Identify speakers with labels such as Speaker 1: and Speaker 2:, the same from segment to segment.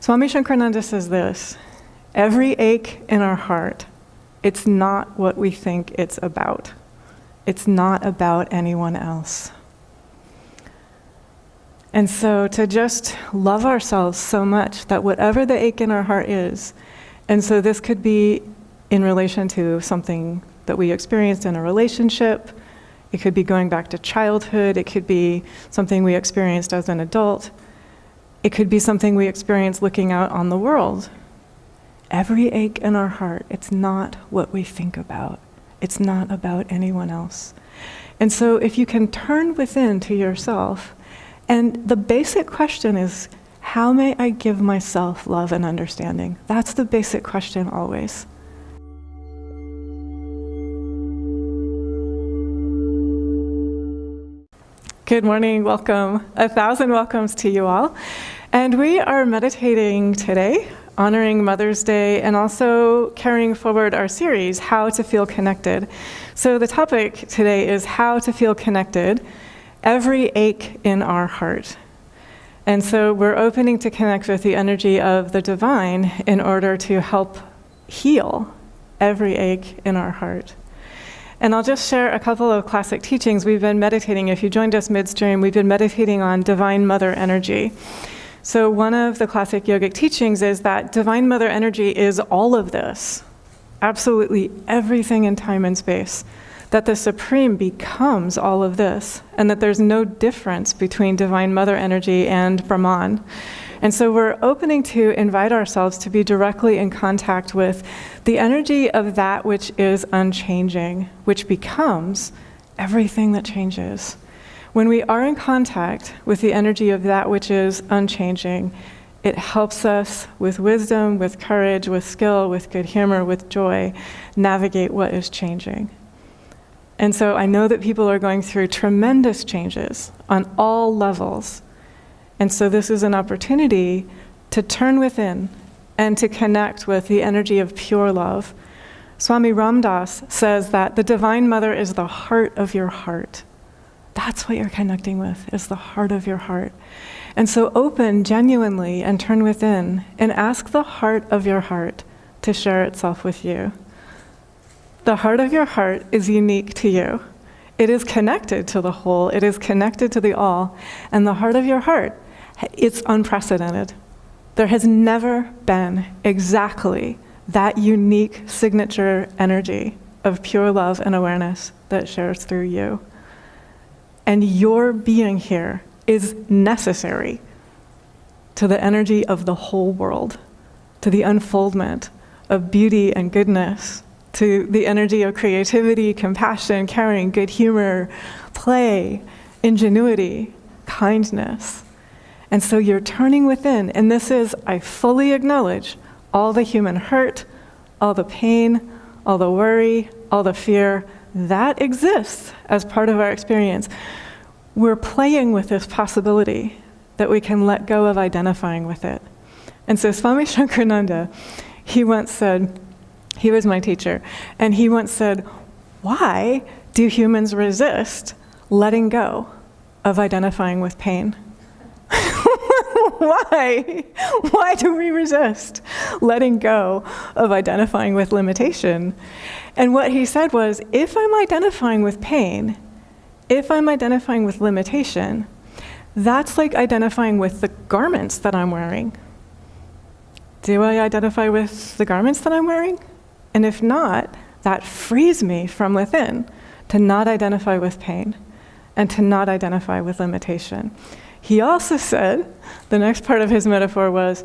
Speaker 1: Swami Shankarananda says this: every ache in our heart, it's not what we think it's about. It's not about anyone else. And so to just love ourselves so much that whatever the ache in our heart is, and so this could be in relation to something that we experienced in a relationship, it could be going back to childhood, it could be something we experienced as an adult, it could be something we experienced looking out on the world. Every ache in our heart, it's not what we think about. It's not about anyone else. And so if you can turn within to yourself, and the basic question is, how may I give myself love and understanding? That's the basic question always. Good morning, welcome. 1,000 welcomes to you all. And we are meditating today, honoring Mother's Day, and also carrying forward our series, How to Feel Connected. So the topic today is how to feel connected, every ache in our heart. And so we're opening to connect with the energy of the divine in order to help heal every ache in our heart. And I'll just share a couple of classic teachings. We've been meditating, if you joined us midstream, we've been meditating on Divine Mother energy. So one of the classic yogic teachings is that Divine Mother energy is all of this, absolutely everything in time and space, that the Supreme becomes all of this, and that there's no difference between Divine Mother energy and Brahman. And so we're opening to invite ourselves to be directly in contact with the energy of that which is unchanging, which becomes everything that changes. When we are in contact with the energy of that which is unchanging, it helps us with wisdom, with courage, with skill, with good humor, with joy, navigate what is changing. And so I know that people are going through tremendous changes on all levels. And so this is an opportunity to turn within and to connect with the energy of pure love. Swami Ramdas says that the Divine Mother is the heart of your heart. That's what you're connecting with, is the heart of your heart. And so open genuinely and turn within and ask the heart of your heart to share itself with you. The heart of your heart is unique to you. It is connected to the whole. It is connected to the all. And the heart of your heart, it's unprecedented. There has never been exactly that unique signature energy of pure love and awareness that shares through you. And your being here is necessary to the energy of the whole world, to the unfoldment of beauty and goodness, to the energy of creativity, compassion, caring, good humor, play, ingenuity, kindness. And so you're turning within, and this is, I fully acknowledge, all the human hurt, all the pain, all the worry, all the fear, that exists as part of our experience. We're playing with this possibility that we can let go of identifying with it. And so Swami Shankarananda, he once said, he was my teacher, and he once said, why do humans resist letting go of identifying with pain? Why? Why do we resist letting go of identifying with limitation? And what he said was, if I'm identifying with pain, if I'm identifying with limitation, that's like identifying with the garments that I'm wearing. Do I identify with the garments that I'm wearing? And if not, that frees me from within to not identify with pain and to not identify with limitation. He also said, the next part of his metaphor was,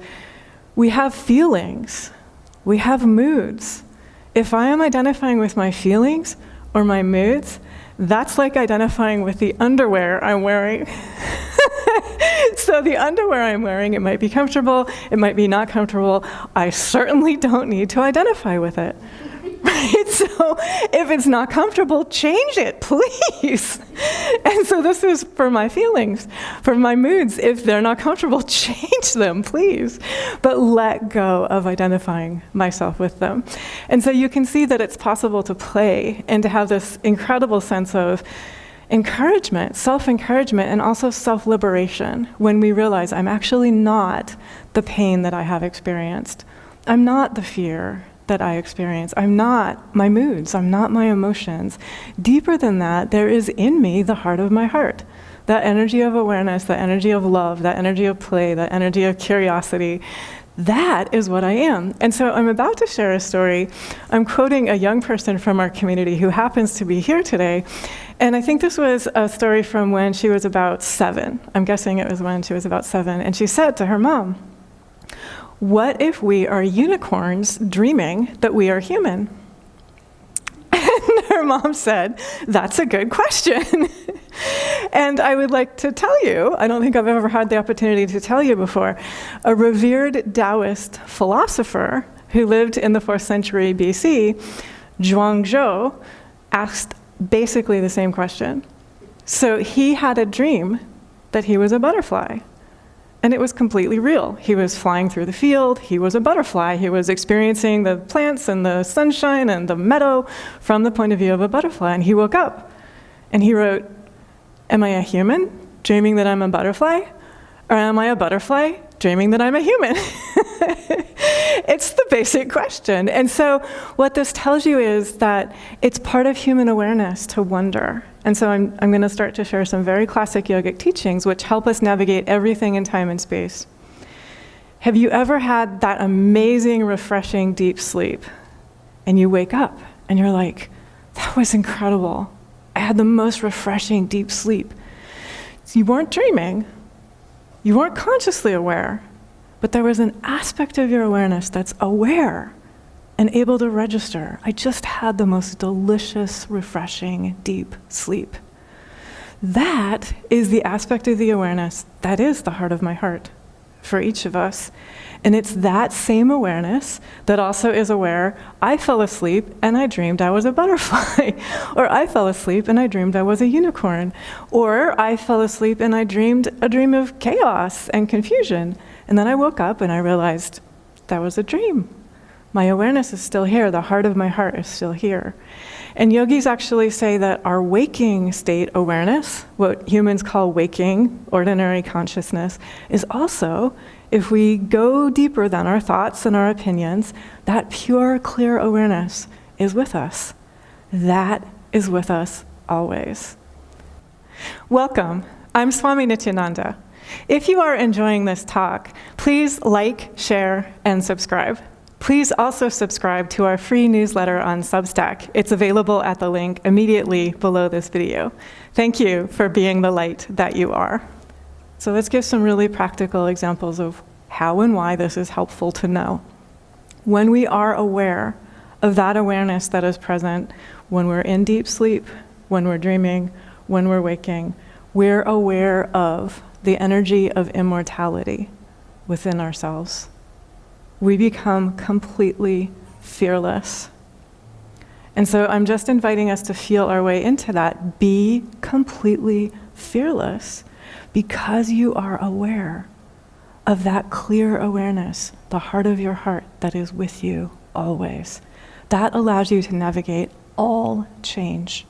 Speaker 1: we have feelings, we have moods. If I am identifying with my feelings or my moods, that's like identifying with the underwear I'm wearing. So the underwear I'm wearing, it might be comfortable, it might be not comfortable. I certainly don't need to identify with it. Right? So if it's not comfortable, change it, please. And so this is for my feelings, for my moods. If they're not comfortable, change them, please. But let go of identifying myself with them. And so you can see that it's possible to play and to have this incredible sense of encouragement, self-encouragement, and also self-liberation when we realize I'm actually not the pain that I have experienced. I'm not the fear that I experience. I'm not my moods. I'm not my emotions. Deeper than that, there is in me the heart of my heart. That energy of awareness, that energy of love, that energy of play, that energy of curiosity. That is what I am. And so I'm about to share a story. I'm quoting a young person from our community who happens to be here today. And I think this was a story from when she was about 7. I'm guessing it was when she was about 7. And she said to her mom, "What if we are unicorns dreaming that we are human?" And her mom said, "That's a good question." And I would like to tell you, I don't think I've ever had the opportunity to tell you before, a revered Taoist philosopher who lived in the 4th century BC, Zhuangzhou, asked basically the same question. So he had a dream that he was a butterfly. And it was completely real. He was flying through the field, he was a butterfly, he was experiencing the plants and the sunshine and the meadow from the point of view of a butterfly. And he woke up and he wrote, "Am I a human dreaming that I'm a butterfly? Or am I a butterfly dreaming that I'm a human?" It's the basic question. And so what this tells you is that it's part of human awareness to wonder. And so I'm going to start to share some very classic yogic teachings which help us navigate everything in time and space. Have you ever had that amazing, refreshing, deep sleep? And you wake up and you're like, "That was incredible. I had the most refreshing, deep sleep." So you weren't dreaming. You weren't consciously aware. But there was an aspect of your awareness that's aware and able to register. I just had the most delicious, refreshing, deep sleep. That is the aspect of the awareness that is the heart of my heart for each of us. And it's that same awareness that also is aware, I fell asleep and I dreamed I was a butterfly. Or I fell asleep and I dreamed I was a unicorn. Or I fell asleep and I dreamed a dream of chaos and confusion. And then I woke up and I realized that was a dream. My awareness is still here. The heart of my heart is still here. And yogis actually say that our waking state awareness, what humans call waking, ordinary consciousness, is also, if we go deeper than our thoughts and our opinions, that pure, clear awareness is with us. That is with us always. Welcome. I'm Swami Nityananda. If you are enjoying this talk, please like, share, and subscribe. Please also subscribe to our free newsletter on Substack. It's available at the link immediately below this video. Thank you for being the light that you are. So let's give some really practical examples of how and why this is helpful to know. When we are aware of that awareness that is present when we're in deep sleep, when we're dreaming, when we're waking, we're aware of the energy of immortality within ourselves. We become completely fearless. And so I'm just inviting us to feel our way into that. Be completely fearless because you are aware of that clear awareness, the heart of your heart that is with you always. That allows you to navigate all change.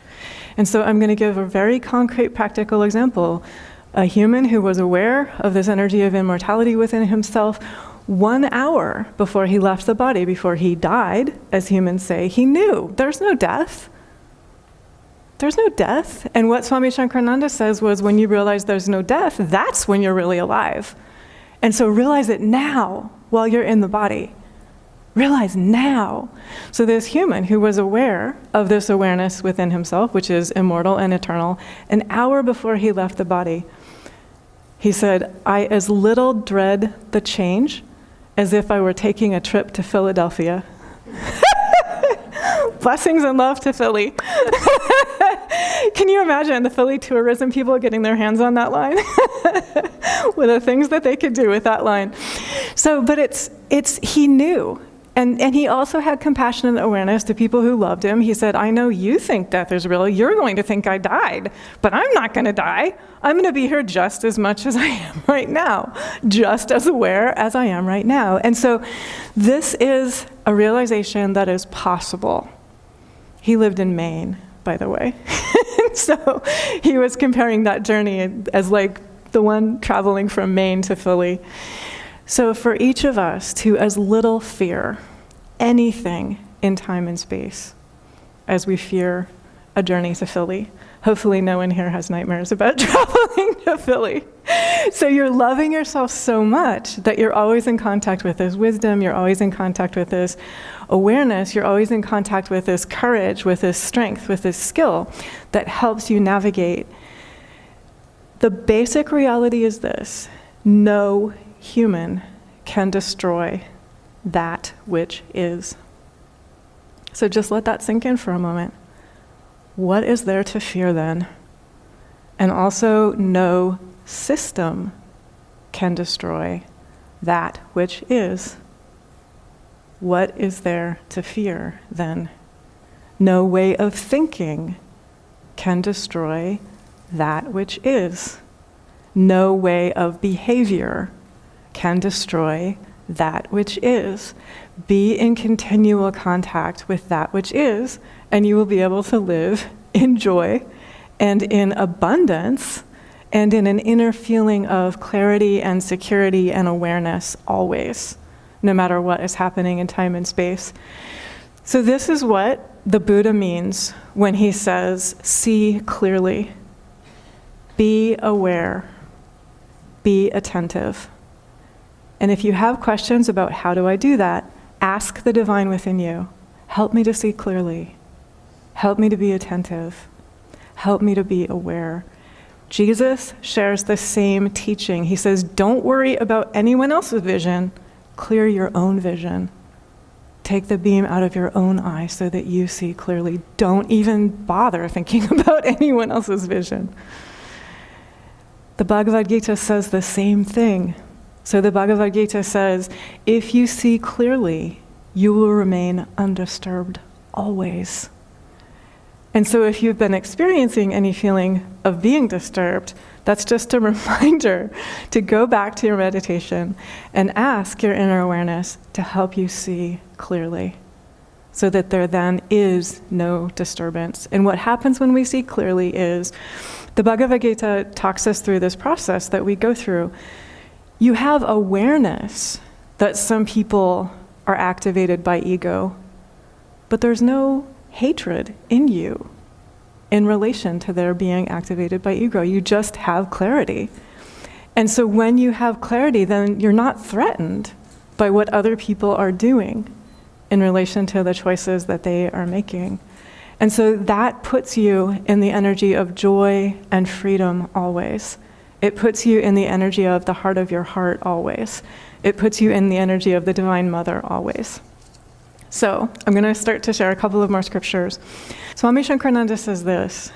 Speaker 1: And so I'm going to give a very concrete, practical example. A human who was aware of this energy of immortality within himself 1 hour before he left the body, before he died, as humans say, he knew there's no death. There's no death. And what Swami Shankarananda says was, when you realize there's no death, that's when you're really alive. And so realize it now while you're in the body. Realize now. So this human who was aware of this awareness within himself, which is immortal and eternal, 1 hour before he left the body, he said, "I as little dread the change as if I were taking a trip to Philadelphia." Blessings and love to Philly. Can you imagine the Philly tourism people getting their hands on that line? With the things that they could do with that line. So, but he knew. And he also had compassionate awareness to people who loved him. He said, "I know you think death is real. You're going to think I died, but I'm not going to die. I'm going to be here just as much as I am right now, just as aware as I am right now." And so this is a realization that is possible. He lived in Maine, by the way. So he was comparing that journey as like the one traveling from Maine to Philly. So for each of us to as little fear anything in time and space as we fear a journey to Philly. Hopefully no one here has nightmares about traveling to Philly. So you're loving yourself so much that you're always in contact with this wisdom, you're always in contact with this awareness, you're always in contact with this courage, with this strength, with this skill that helps you navigate. The basic reality is this: no human can destroy that which is. So just let that sink in for a moment. What is there to fear then? And also, no system can destroy that which is. What is there to fear then? No way of thinking can destroy that which is. No way of behavior can destroy that which is. Be in continual contact with that which is, and you will be able to live in joy and in abundance and in an inner feeling of clarity and security and awareness always, no matter what is happening in time and space. So this is what the Buddha means when he says, see clearly, be aware, be attentive. And if you have questions about how do I do that, ask the divine within you. Help me to see clearly. Help me to be attentive. Help me to be aware. Jesus shares the same teaching. He says, don't worry about anyone else's vision. Clear your own vision. Take the beam out of your own eye so that you see clearly. Don't even bother thinking about anyone else's vision. The Bhagavad Gita says the same thing. So the Bhagavad Gita says, if you see clearly, you will remain undisturbed always. And so if you've been experiencing any feeling of being disturbed, that's just a reminder to go back to your meditation and ask your inner awareness to help you see clearly, so that there then is no disturbance. And what happens when we see clearly is, the Bhagavad Gita talks us through this process that we go through. You have awareness that some people are activated by ego, but there's no hatred in you in relation to their being activated by ego. You just have clarity. And so when you have clarity, then you're not threatened by what other people are doing in relation to the choices that they are making. And so that puts you in the energy of joy and freedom always. It puts you in the energy of the heart of your heart always. It puts you in the energy of the Divine Mother always. So I'm going to start to share a couple of more scriptures. Swami Shankarananda says this: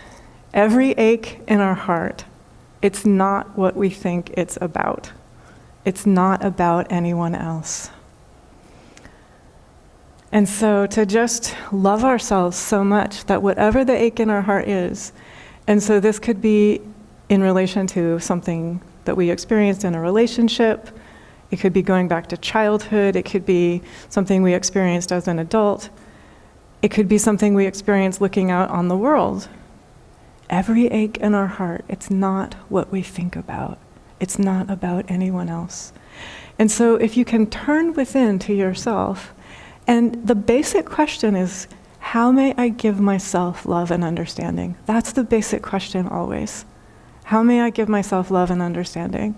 Speaker 1: every ache in our heart, it's not what we think it's about. It's not about anyone else. And so to just love ourselves so much that whatever the ache in our heart is, and so this could be in relation to something that we experienced in a relationship, it could be going back to childhood, it could be something we experienced as an adult, it could be something we experienced looking out on the world. Every ache in our heart, it's not what we think about. It's not about anyone else. And so if you can turn within to yourself, and the basic question is, how may I give myself love and understanding? That's the basic question always. How may I give myself love and understanding?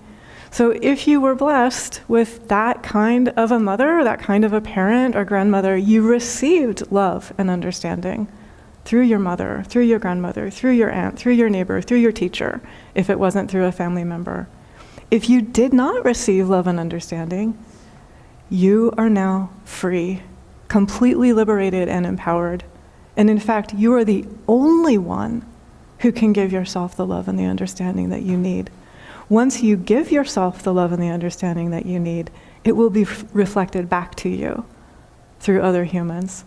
Speaker 1: So if you were blessed with that kind of a mother, that kind of a parent or grandmother, you received love and understanding through your mother, through your grandmother, through your aunt, through your neighbor, through your teacher, if it wasn't through a family member. If you did not receive love and understanding, you are now free, completely liberated and empowered. And in fact, you are the only one who can give yourself the love and the understanding that you need. Once you give yourself the love and the understanding that you need, it will be reflected back to you through other humans.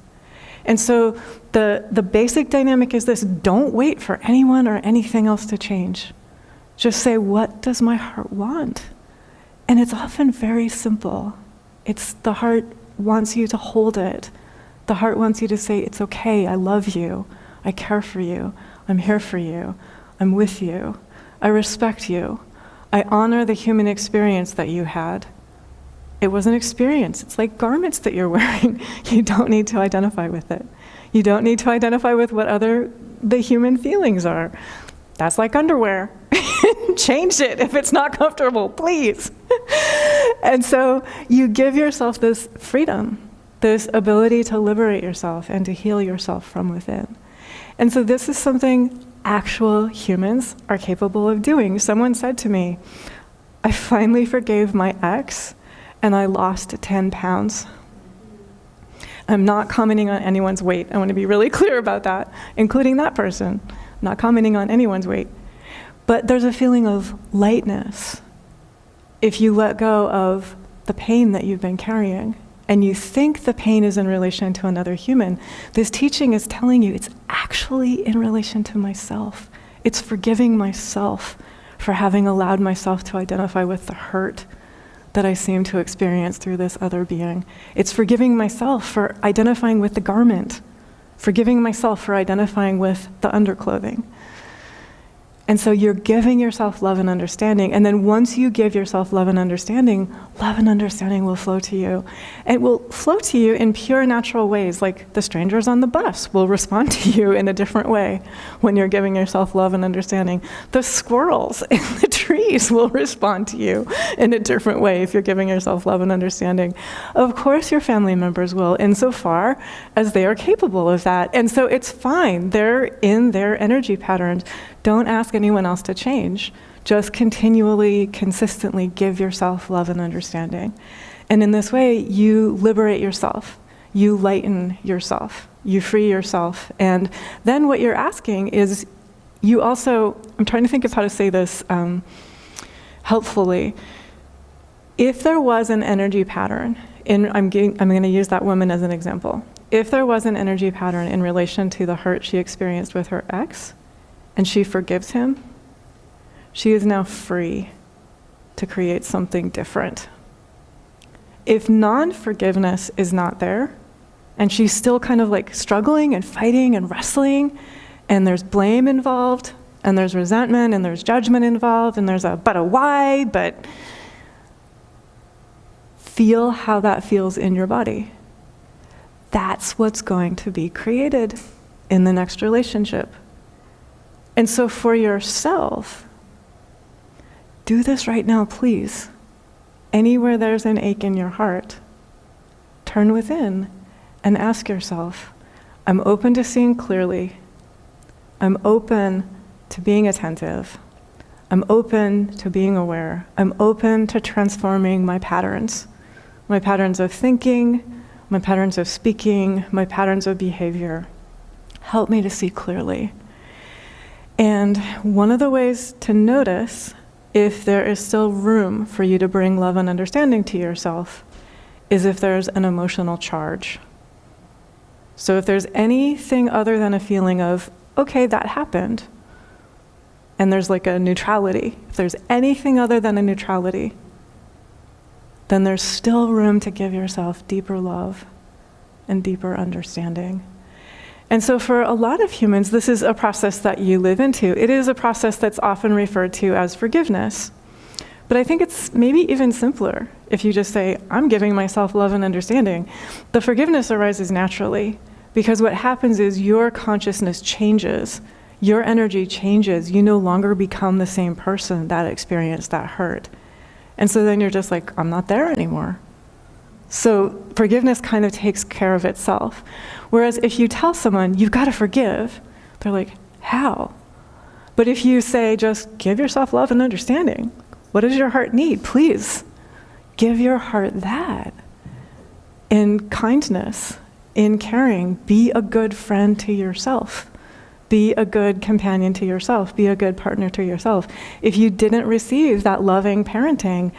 Speaker 1: And so the basic dynamic is this: don't wait for anyone or anything else to change. Just say, what does my heart want? And it's often very simple. It's the heart wants you to hold it. The heart wants you to say, it's okay, I love you, I care for you, I'm here for you. I'm with you. I respect you. I honor the human experience that you had. It was an experience. It's like garments that you're wearing. You don't need to identify with it. You don't need to identify with what the human feelings are. That's like underwear. Change it if it's not comfortable, please. And so you give yourself this freedom, this ability to liberate yourself and to heal yourself from within. And so this is something actual humans are capable of doing. Someone said to me, I finally forgave my ex and I lost 10 pounds. I'm not commenting on anyone's weight. I want to be really clear about that, including that person. I'm not commenting on anyone's weight. But there's a feeling of lightness if you let go of the pain that you've been carrying and you think the pain is in relation to another human. This teaching is telling you it's actually in relation to myself. It's forgiving myself for having allowed myself to identify with the hurt that I seem to experience through this other being. It's forgiving myself for identifying with the garment, forgiving myself for identifying with the underclothing. And so you're giving yourself love and understanding. And then once you give yourself love and understanding will flow to you. It will flow to you in pure natural ways, like the strangers on the bus will respond to you in a different way when you're giving yourself love and understanding. The squirrels in the trees will respond to you in a different way if you're giving yourself love and understanding. Of course your family members will, insofar as they are capable of that. And so it's fine. They're in their energy patterns. Don't ask anyone else to change. Just continually, consistently give yourself love and understanding. And in this way, you liberate yourself. You lighten yourself. You free yourself. And then what you're asking is, you also, I'm trying to think of how to say this helpfully. If there was an energy pattern, I'm going to use that woman as an example. If there was an energy pattern in relation to the hurt she experienced with her ex, and she forgives him, she is now free to create something different. If non-forgiveness is not there, and she's still kind of like struggling and fighting and wrestling, and there's blame involved, and there's resentment, and there's judgment involved, and there's but why, but feel how that feels in your body. That's what's going to be created in the next relationship. And so for yourself, do this right now, please. Anywhere there's an ache in your heart, turn within and ask yourself, I'm open to seeing clearly. I'm open to being attentive. I'm open to being aware. I'm open to transforming my patterns of thinking, my patterns of speaking, my patterns of behavior. Help me to see clearly. And one of the ways to notice if there is still room for you to bring love and understanding to yourself is if there's an emotional charge. So if there's anything other than a feeling of, okay, that happened, and there's like a neutrality, if there's anything other than a neutrality, then there's still room to give yourself deeper love and deeper understanding. And so for a lot of humans, this is a process that you live into. It is a process that's often referred to as forgiveness. But I think it's maybe even simpler if you just say, I'm giving myself love and understanding. The forgiveness arises naturally because what happens is your consciousness changes. Your energy changes. You no longer become the same person that experienced that hurt. And so then you're just like, I'm not there anymore. So forgiveness kind of takes care of itself. Whereas if you tell someone, you've got to forgive, they're like, how? But if you say, just give yourself love and understanding, what does your heart need? Please, give your heart that. In kindness, in caring, be a good friend to yourself. Be a good companion to yourself. Be a good partner to yourself. If you didn't receive that loving parenting,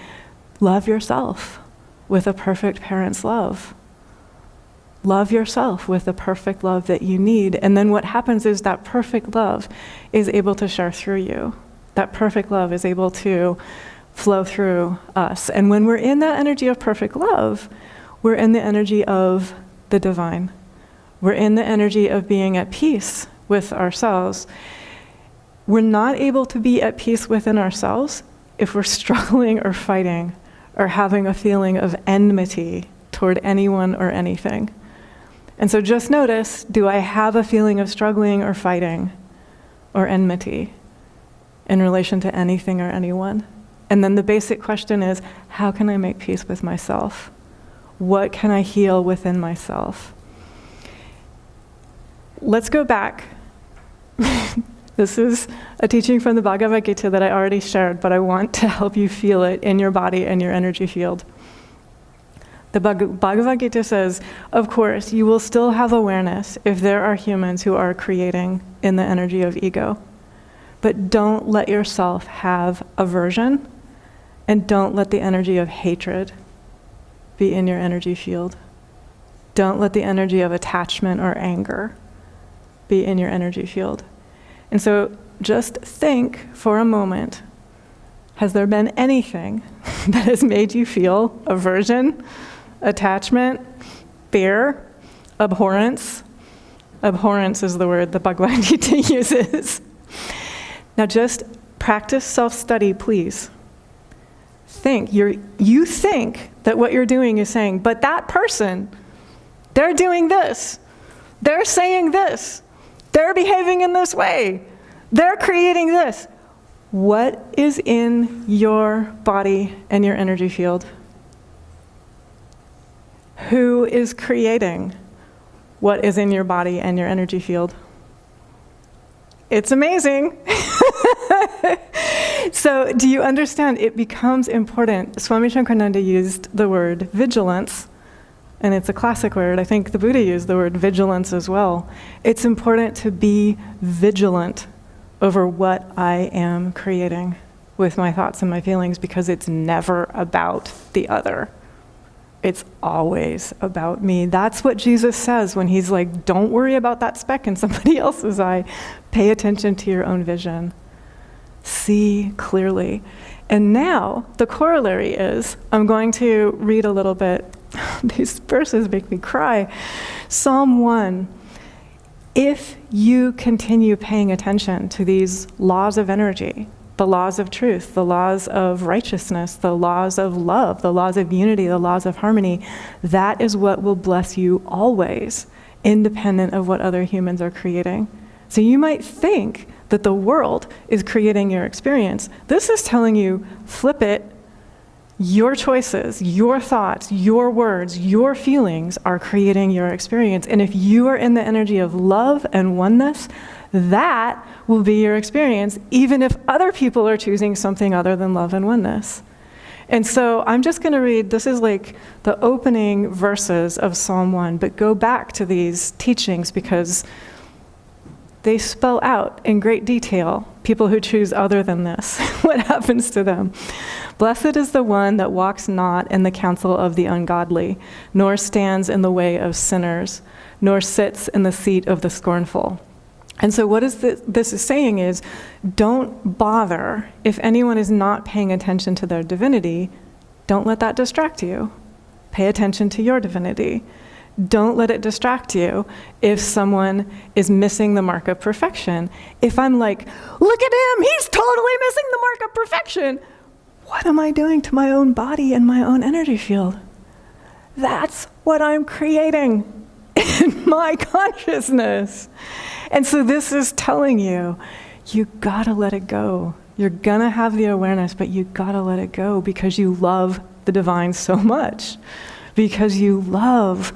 Speaker 1: love yourself with a perfect parent's love. Love yourself with the perfect love that you need. And then what happens is that perfect love is able to share through you. That perfect love is able to flow through us. And when we're in that energy of perfect love, we're in the energy of the divine. We're in the energy of being at peace with ourselves. We're not able to be at peace within ourselves if we're struggling or fighting or having a feeling of enmity toward anyone or anything. And so just notice, do I have a feeling of struggling or fighting or enmity in relation to anything or anyone? And then the basic question is, how can I make peace with myself? What can I heal within myself? Let's go back. This is a teaching from the Bhagavad Gita that I already shared, but I want to help you feel it in your body and your energy field. The Bhagavad Gita says, of course, you will still have awareness if there are humans who are creating in the energy of ego. But don't let yourself have aversion, and don't let the energy of hatred be in your energy field. Don't let the energy of attachment or anger be in your energy field. And so just think for a moment, has there been anything that has made you feel aversion, attachment, fear, abhorrence? Abhorrence is the word the Bhagavad Gita uses. Now just practice self-study, please. You think that what you're doing is saying, but that person, they're doing this, they're saying this, they're behaving in this way, they're creating this. What is in your body and your energy field? Who is creating what is in your body and your energy field? It's amazing. So do you understand? It becomes important. Swami Shankarananda used the word vigilance, and it's a classic word. I think the Buddha used the word vigilance as well. It's important to be vigilant over what I am creating with my thoughts and my feelings, because it's never about the other. It's always about me. That's what Jesus says when he's like, don't worry about that speck in somebody else's eye. Pay attention to your own vision. See clearly. And now the corollary is, I'm going to read a little bit. These verses make me cry. Psalm 1. If you continue paying attention to these laws of energy, the laws of truth, the laws of righteousness, the laws of love, the laws of unity, the laws of harmony, that is what will bless you always, independent of what other humans are creating. So you might think that the world is creating your experience. This is telling you, flip it. Your choices, your thoughts, your words, your feelings are creating your experience. And if you are in the energy of love and oneness, that will be your experience, even if other people are choosing something other than love and oneness. And so I'm just going to read, this is like the opening verses of Psalm 1, but go back to these teachings because they spell out in great detail people who choose other than this, what happens to them. Blessed is the one that walks not in the counsel of the ungodly, nor stands in the way of sinners, nor sits in the seat of the scornful. And so what this is saying is, don't bother if anyone is not paying attention to their divinity. Don't let that distract you. Pay attention to your divinity. Don't let it distract you if someone is missing the mark of perfection. If I'm like, look at him, he's totally missing the mark of perfection. What am I doing to my own body and my own energy field? That's what I'm creating in my consciousness. And so this is telling you, you gotta let it go. You're gonna have the awareness, but you gotta let it go because you love the divine so much, because you love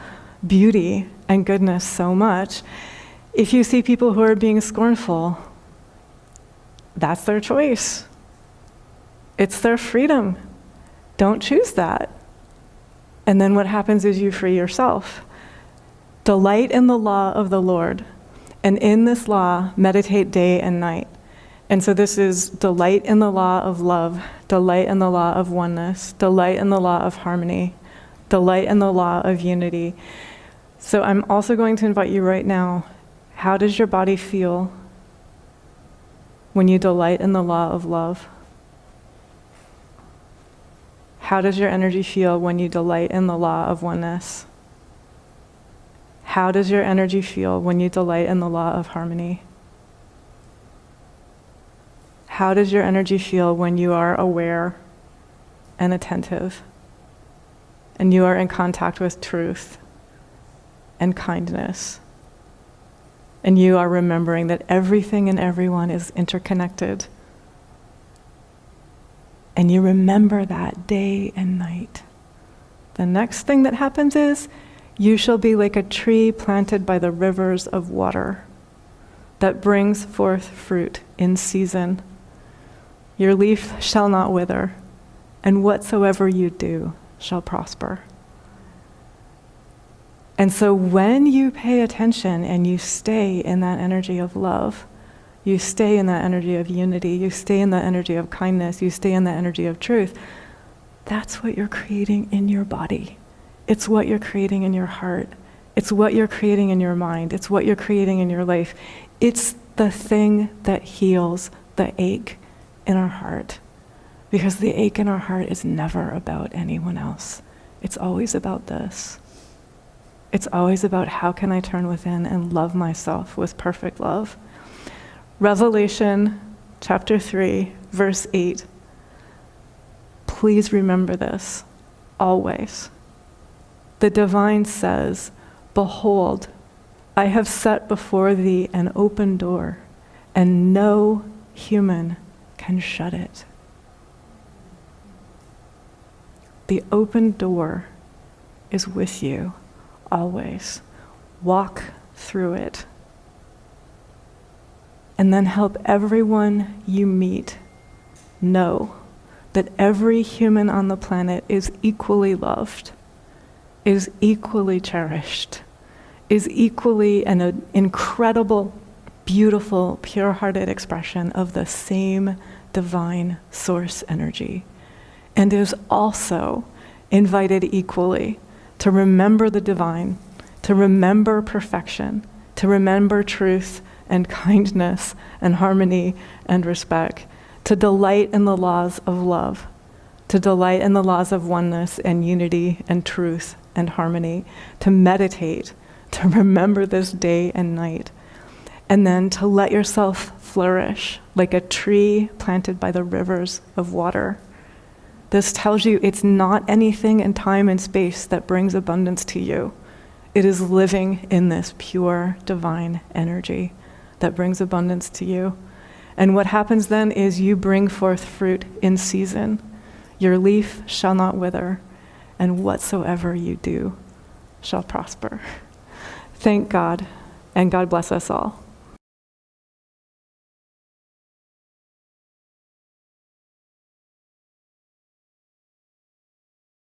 Speaker 1: beauty and goodness so much. If you see people who are being scornful, that's their choice. It's their freedom. Don't choose that. And then what happens is you free yourself. Delight in the law of the Lord, and in this law meditate day and night. And so this is delight in the law of love, delight in the law of oneness, delight in the law of harmony, delight in the law of unity. So I'm also going to invite you right now, how does your body feel when you delight in the law of love? How does your energy feel when you delight in the law of oneness? How does your energy feel when you delight in the law of harmony? How does your energy feel when you are aware and attentive, and you are in contact with truth and kindness, and you are remembering that everything and everyone is interconnected, and you remember that day and night? The next thing that happens is you shall be like a tree planted by the rivers of water that brings forth fruit in season. Your leaf shall not wither, and whatsoever you do shall prosper. And so when you pay attention and you stay in that energy of love, you stay in that energy of unity, you stay in that energy of kindness, you stay in that energy of truth, that's what you're creating in your body. It's what you're creating in your heart. It's what you're creating in your mind. It's what you're creating in your life. It's the thing that heals the ache in our heart. Because the ache in our heart is never about anyone else. It's always about this. It's always about how can I turn within and love myself with perfect love. Revelation chapter 3, verse 8. Please remember this always. The divine says, behold, I have set before thee an open door, and no human can shut it. The open door is with you always. Walk through it. And then help everyone you meet know that every human on the planet is equally loved, is equally cherished, is equally an incredible, beautiful, pure-hearted expression of the same divine source energy, and is also invited equally to remember the divine, to remember perfection, to remember truth and kindness and harmony and respect, to delight in the laws of love, to delight in the laws of oneness and unity and truth and harmony, to meditate, to remember this day and night, and then to let yourself flourish like a tree planted by the rivers of water. This tells you it's not anything in time and space that brings abundance to you. It is living in this pure divine energy that brings abundance to you. And what happens then is you bring forth fruit in season. Your leaf shall not wither, and whatsoever you do shall prosper. Thank God, and God bless us all.